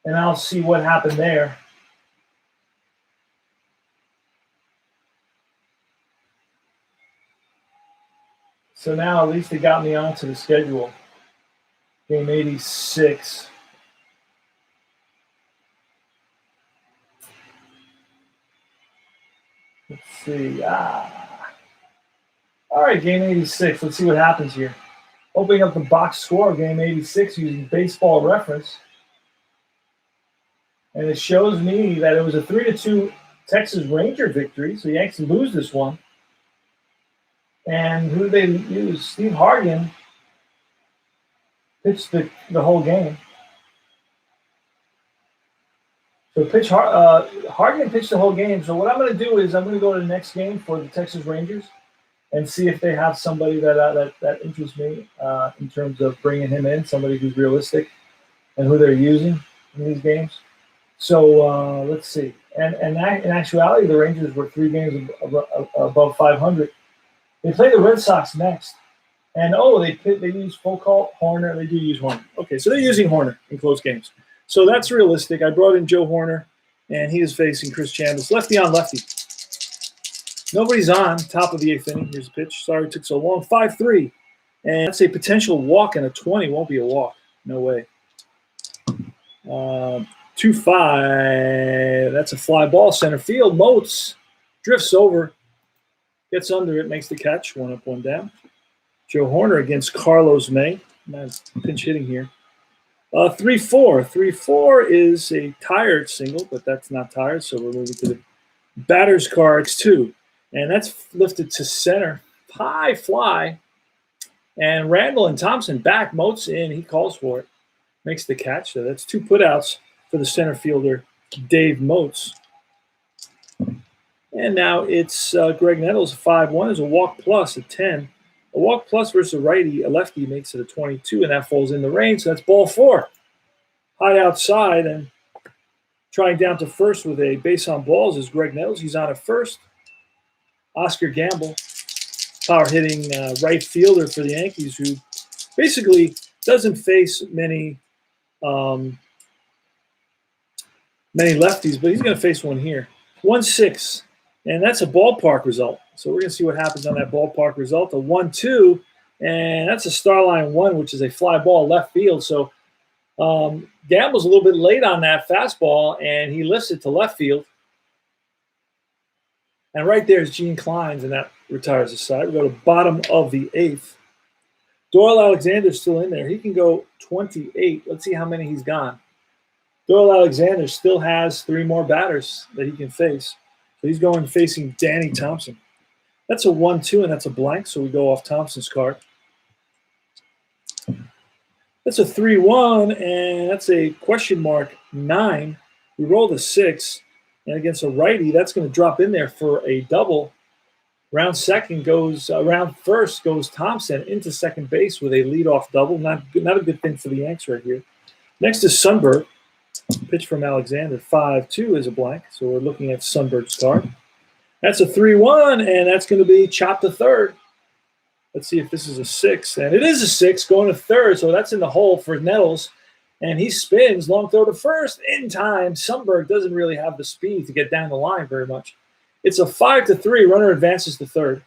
and I'll see what happened there. So now at least it got me onto the schedule. Game 86. Let's see. All right, game 86. Let's see what happens here. Opening up the box score of game 86 using Baseball Reference. And it shows me that it was a 3-2 Texas Ranger victory. So the Yankees lose this one. And who did they use? Steve Hargan pitched the whole game. So Hargan pitched the whole game. So what I'm going to do is I'm going to go to the next game for the Texas Rangers and see if they have somebody that interests me in terms of bringing him in, somebody who's realistic and who they're using in these games. So let's see. And in actuality, the Rangers were 3 games above 500. They play the Red Sox next. And, they use Foucault, Horner. They do use Horner. Okay, so they're using Horner in close games. So that's realistic. I brought in Joe Horner, and he is facing Chris Chambliss. Lefty on lefty. Nobody's on. Top of the 8th inning. Here's a pitch. Sorry it took so long. 5-3. And that's a potential walk, and a 20 won't be a walk. No way. 2-5. That's a fly ball. Center field. Moats drifts over, gets under it, makes the catch. 1 up, 1 down. Joe Horner against Carlos May. Nice pinch hitting here. 3-4. 3-4 is a tired single, but that's not tired, so we're moving to the batter's cards 2. And that's lifted to center. High fly. And Randall and Thompson back. Moats in. He calls for it. Makes the catch. So that's 2 putouts for the center fielder, Dave Moats. And now it's Greg Nettles, 5-1 is a walk plus, a 10. A walk plus versus a righty, a lefty makes it a 22, and that falls in the range. So that's ball 4. High outside and trying down to first with a base on balls is Greg Nettles. He's on at first. Oscar Gamble, power hitting right fielder for the Yankees, who basically doesn't face many lefties, but he's going to face one here. 1-6, and that's a ballpark result. So we're going to see what happens on that ballpark result. A 1-2, and that's a star line 1, which is a fly ball left field. So Gamble's a little bit late on that fastball, and he lifts it to left field. And right there is Gene Clines, and that retires the side. We go to bottom of the 8th. Doyle Alexander's still in there. He can go 28. Let's see how many he's gone. Doyle Alexander still has 3 more batters that he can face. So he's going facing Danny Thompson. That's a 1-2, and that's a blank, so we go off Thompson's card. That's a 3-1, and that's a question mark 9. We rolled a 6, and against a righty, that's going to drop in there for a double. Round first goes Thompson into second base with a leadoff double. Not a good thing for the Yanks right here. Next is Sundberg. Pitch from Alexander. 5-2 is a blank, so we're looking at Sundberg's card. That's a 3-1, and that's going to be chopped to third. Let's see if this is a 6, and it is a 6 going to third, so that's in the hole for Nettles, and he spins, long throw to first, in time. Sundberg doesn't really have the speed to get down the line very much. It's a 5-3, runner advances to third.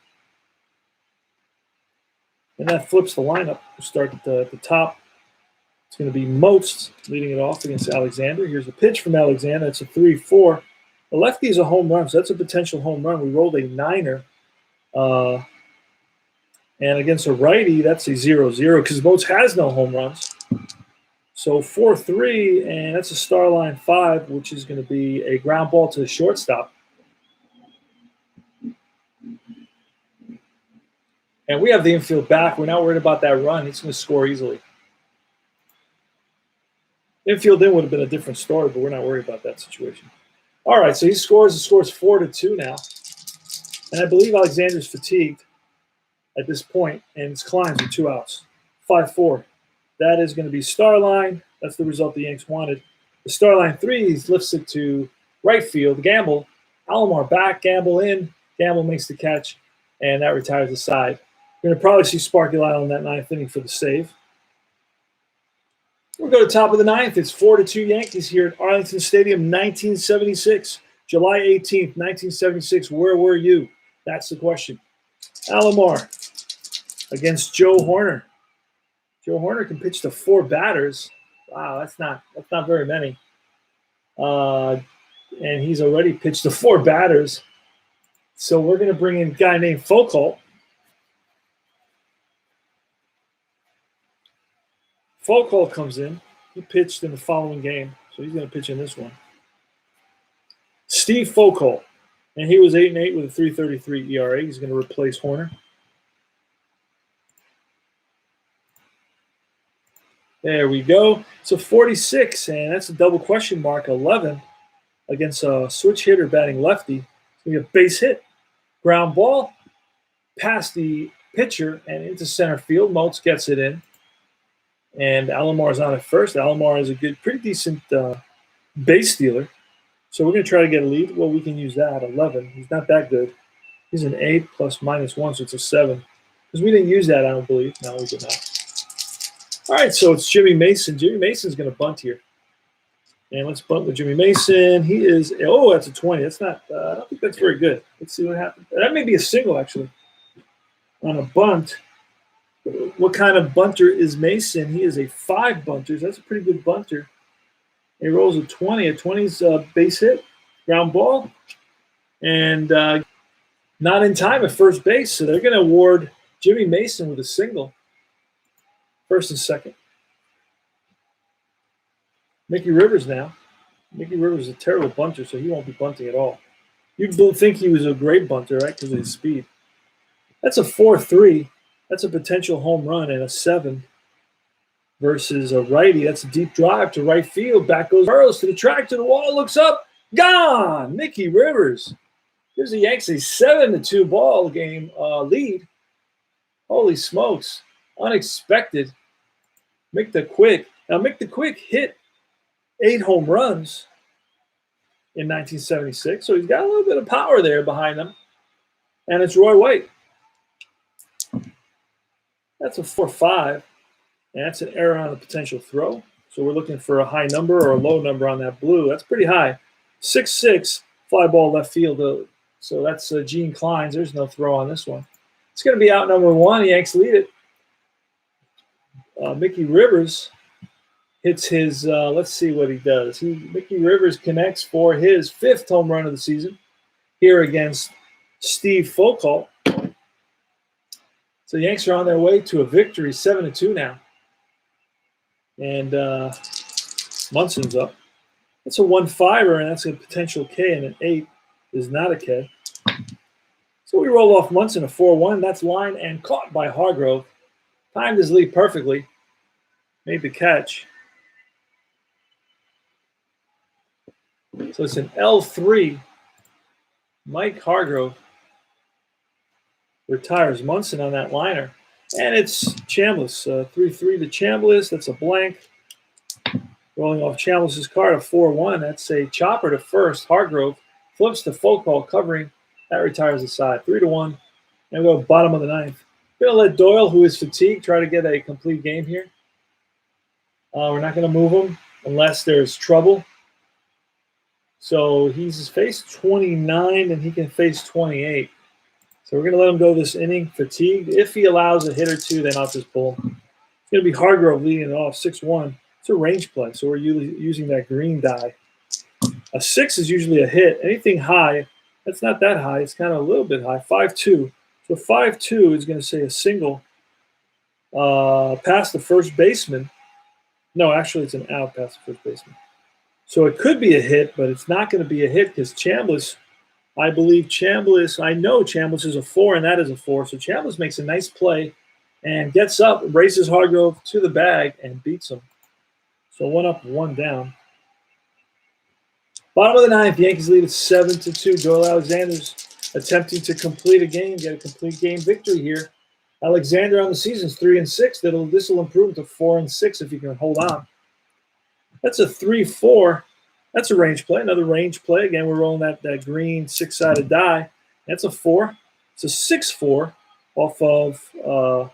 And that flips the lineup. We'll start at the top. It's going to be Moats leading it off against Alexander. Here's a pitch from Alexander. It's a 3-4. The lefty is a home run, so that's a potential home run. We rolled a 9er. And against a righty, that's a 0-0 because Moats has no home runs. So 4-3, and that's a star line 5, which is going to be a ground ball to the shortstop. And we have the infield back. We're not worried about that run. He's going to score easily. Infield in would have been a different story, but we're not worried about that situation. All right, so he scores. It scores 4-2 now. And I believe Alexander's fatigued at this point, and it's Clines with 2 outs. 5-4. That is going to be star line. That's the result the Yanks wanted. The star line 3 lifts it to right field. Gamble. Alomar back. Gamble in. Gamble makes the catch, and that retires the side. We're going to probably see Sparky Lyle in that 9th inning for the save. We'll go to top of the 9th. It's 4-2 Yankees here at Arlington Stadium, 1976. July 18th, 1976. Where were you? That's the question. Alomar against Joe Horner. Joe Horner can pitch to 4 batters. Wow, that's not very many. And he's already pitched to 4 batters. So we're going to bring in a guy named Foucault. Foucault comes in. He pitched in the following game, so he's going to pitch in this one. Steve Foucault, and he was 8-8 with a 3.33 ERA. He's going to replace Horner. There we go. So 46, and that's a double question mark, 11, against a switch hitter batting lefty. So we have base hit. Ground ball past the pitcher and into center field. Moats gets it in. And Alomar's on at first. Alomar is a pretty decent base stealer. So we're going to try to get a lead. Well, we can use that, 11. He's not that good. He's an 8 plus -1, so it's a 7. Because we didn't use that, I don't believe. No, we did not. All right, so it's Jimmy Mason. Jimmy Mason's going to bunt here. And let's bunt with Jimmy Mason. He is, that's a 20. That's not, I don't think that's very good. Let's see what happens. That may be a single, actually, on a bunt. What kind of bunter is Mason? He is a 5 bunter. That's a pretty good bunter. He rolls a 20. A 20's base hit, ground ball, and not in time at first base. So they're going to award Jimmy Mason with a single, first and second. Mickey Rivers now. Mickey Rivers is a terrible bunter, so he won't be bunting at all. You'd think he was a great bunter, right, because of his speed. That's a 4-3. That's a potential home run and a 7 versus a righty. That's a deep drive to right field. Back goes Burrows to the track, to the wall, looks up, gone. Mickey Rivers gives the Yankees a 7-2 ball game lead. Holy smokes. Unexpected. Mick the Quick. Now, Mick the Quick hit 8 home runs in 1976, so he's got a little bit of power there behind him. And it's Roy White. That's a 4-5, and that's an error on a potential throw. So we're looking for a high number or a low number on that blue. That's pretty high. 6-6, fly ball left field. So that's Gene Klein's. There's no throw on this one. It's going to be out number 1. The Yanks lead it. Mickey Rivers hits his, let's see what he does. Mickey Rivers connects for his 5th home run of the season here against Steve Foucault. So the Yanks are on their way to a victory, 7-2 now. And Munson's up. That's a 1-5er, and that's a potential K, and an 8 is not a K. So we roll off Munson, a 4-1. That's line and caught by Hargrove. Timed his lead perfectly. Made the catch. So it's an L3. Mike Hargrove retires Munson on that liner. And it's Chambliss. 3-3 to Chambliss. That's a blank. Rolling off Chambliss's card, a 4-1. That's a chopper to first. Hargrove flips to Foucault, covering. That retires the side. 3-1. And we go bottom of the 9th. Going to let Doyle, who is fatigued, try to get a complete game here. We're not going to move him unless there's trouble. So he's faced 29, and he can face 28. So we're going to let him go this inning, fatigued. If he allows a hit or two, then I'll just pull him. It's going to be Hargrove leading it off, 6-1. It's a range play, so we're using that green die. A 6 is usually a hit. Anything high, that's not that high. It's kind of a little bit high, 5-2. So 5-2 is going to say a single past the first baseman. No, actually, it's an out past the first baseman. So it could be a hit, but it's not going to be a hit because Chambliss, I know Chambliss is a 4, and that is a 4. So Chambliss makes a nice play and gets up, races Hargrove to the bag, and beats him. So 1 up, 1 down. Bottom of the 9th, the Yankees lead at 7-2. Doyle Alexander's attempting to complete a game, get a complete game victory here. Alexander on the season is 3-6. This will improve to 4-6 if he can hold on. That's a 3-4. That's a range play. Another range play. Again, we're rolling that green 6-sided die. That's a 4. It's a 6-4 off of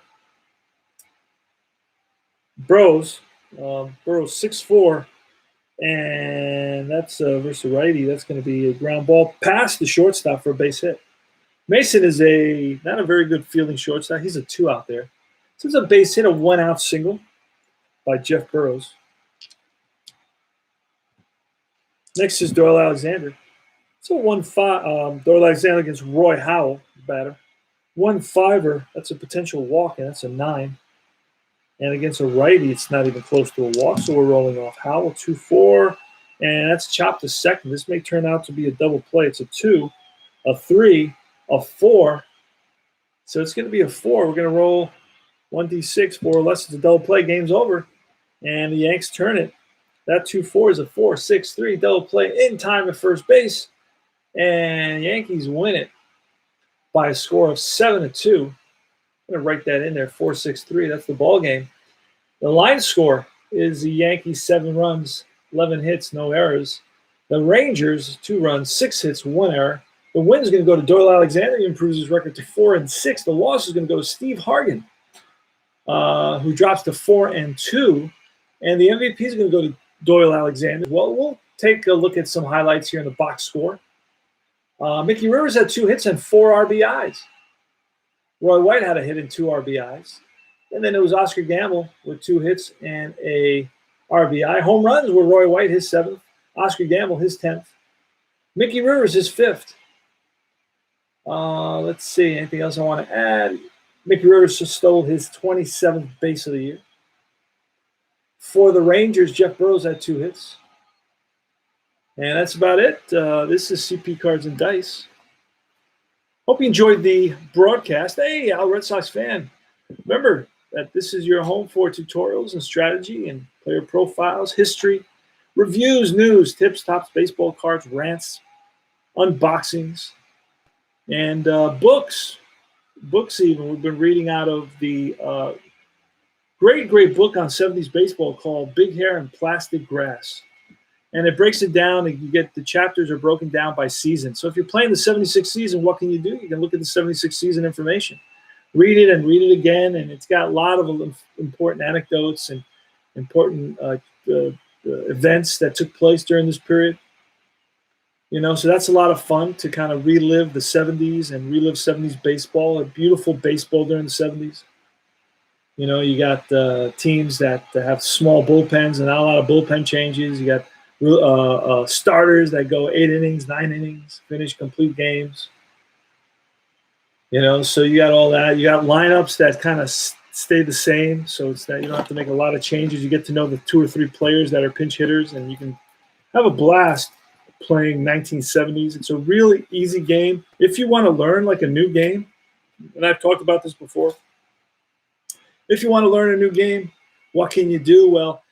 Burrows. Burrows 6-4. And that's versus righty. That's going to be a ground ball past the shortstop for a base hit. Mason is not a very good fielding shortstop. He's a 2 out there. This is a base hit, a 1-out single by Jeff Burrows. Next is Doyle Alexander. It's a 1-5. Doyle Alexander against Roy Howell, batter. 1-5er. That's a potential walk, and that's a 9. And against a righty, it's not even close to a walk, so we're rolling off Howell, 2-4. And that's chopped to second. This may turn out to be a double play. It's a 2, a 3, a 4. So it's going to be a 4. We're going to roll 1d6, 4 or less. It's a double play. Game's over. And the Yanks turn it. That 2-4 is a 4-6-3 double play in time at first base. And Yankees win it by a score of 7-2. I'm going to write that in there, 4-6-3. That's the ball game. The line score is the Yankees 7 runs, 11 hits, no errors. The Rangers 2 runs, 6 hits, 1 error. The win is going to go to Doyle Alexander. He improves his record to 4-6. The loss is going to go to Steve Hargan, who drops to 4-2. And the MVP is going to go to Doyle Alexander. Well, we'll take a look at some highlights here in the box score. Mickey Rivers had 2 hits and 4 RBIs. Roy White had a hit and 2 RBIs. And then it was Oscar Gamble with 2 hits and a RBI. Home runs were Roy White, his 7th. Oscar Gamble, his 10th. Mickey Rivers, his 5th. Let's see. Anything else I want to add? Mickey Rivers just stole his 27th base of the year. For the Rangers, Jeff Burrows had 2 hits. And that's about it. This is CP Cards and Dice. Hope you enjoyed the broadcast. Hey, Al Red Sox fan. Remember that this is your home for tutorials and strategy and player profiles, history, reviews, news, tips, tops, baseball cards, rants, unboxings, and books. Books even. We've been reading out of the great book on 70s baseball called Big Hair and Plastic Grass. And it breaks it down, and you get the chapters are broken down by season. So if you're playing the 76 season, what can you do? You can look at the 76 season information. Read it and read it again, and it's got a lot of important anecdotes and important events that took place during this period. So that's a lot of fun to kind of relive the 70s and relive 70s baseball, a beautiful baseball during the 70s. You got teams that have small bullpens and not a lot of bullpen changes. You got starters that go 8 innings, 9 innings, finish complete games. So you got all that. You got lineups that kind of stay the same, so it's that you don't have to make a lot of changes. You get to know the 2 or 3 players that are pinch hitters, and you can have a blast playing 1970s. It's a really easy game. If you want to learn like a new game, and I've talked about this before, if you want to learn a new game, what can you do? Well,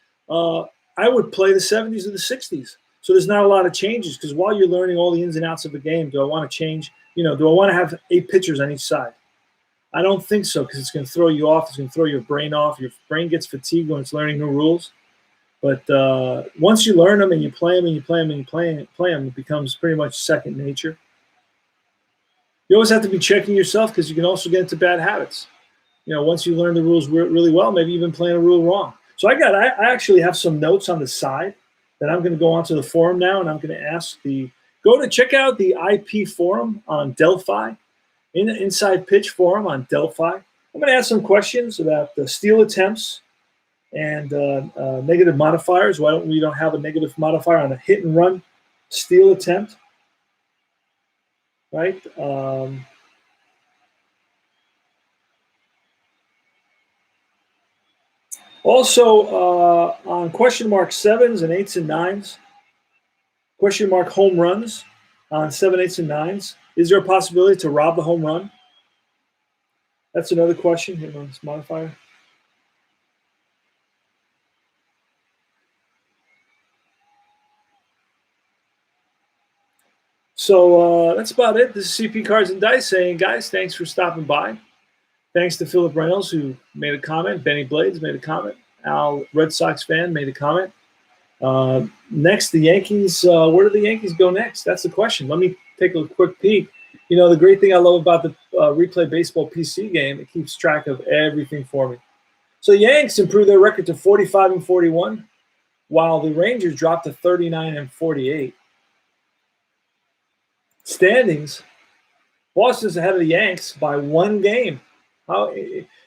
I would play the 70s or the 60s. So there's not a lot of changes because while you're learning all the ins and outs of the game, do I want to change? Do I want to have 8 pitchers on each side? I don't think so because it's going to throw you off. It's going to throw your brain off. Your brain gets fatigued when it's learning new rules. But once you learn them and you play them and you play them and you play them, it becomes pretty much second nature. You always have to be checking yourself because you can also get into bad habits. Once you learn the rules really well, maybe you've been playing a rule wrong. So I actually have some notes on the side that I'm going to go onto the forum now, and I'm going to check out the IP forum on Delphi, Inside Pitch forum on Delphi. I'm going to ask some questions about the steal attempts and negative modifiers. Why don't we don't have a negative modifier on a hit and run steal attempt, right? Also, on question mark 7s and 8s and 9s, question mark home runs on 7, 8s, and 9s. Is there a possibility to rob the home run? That's another question. Hit and runs modifier. So that's about it. This is CP Cards and Dice saying, guys, thanks for stopping by. Thanks to Philip Reynolds, who made a comment. Benny Blades made a comment. Al, Red Sox fan, made a comment. Next, the Yankees. Where do the Yankees go next? That's the question. Let me take a quick peek. The great thing I love about the Replay Baseball PC game, it keeps track of everything for me. So the Yanks improved their record to 45-41, while the Rangers dropped to 39-48. Standings, Boston's ahead of the Yanks by 1 game.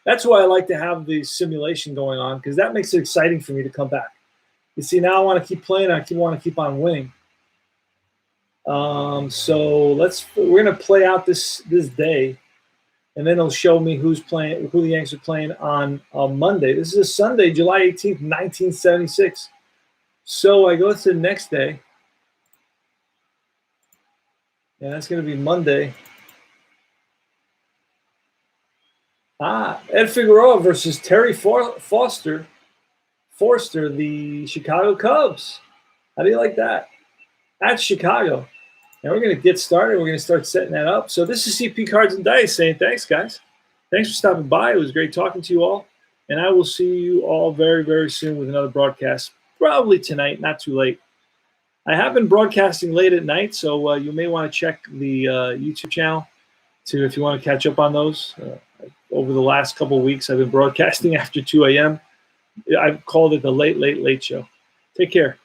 That's why I like to have the simulation going on because that makes it exciting for me to come back. You see, now I want to keep playing. I want to keep on winning. So we're going to play out this day, and then it'll show me who the Yanks are playing on Monday. This is a Sunday, July 18th, 1976. So I go to the next day, and that's going to be Monday. Ed Figueroa versus Terry Forster, the Chicago Cubs. How do you like that? At Chicago. And we're going to get started. We're going to start setting that up. So this is CP Cards and Dice saying thanks, guys. Thanks for stopping by. It was great talking to you all. And I will see you all very, very soon with another broadcast, probably tonight, not too late. I have been broadcasting late at night, so you may want to check the YouTube channel if you want to catch up on those. Over the last couple of weeks, I've been broadcasting after 2 a.m. I've called it the late show. Take care.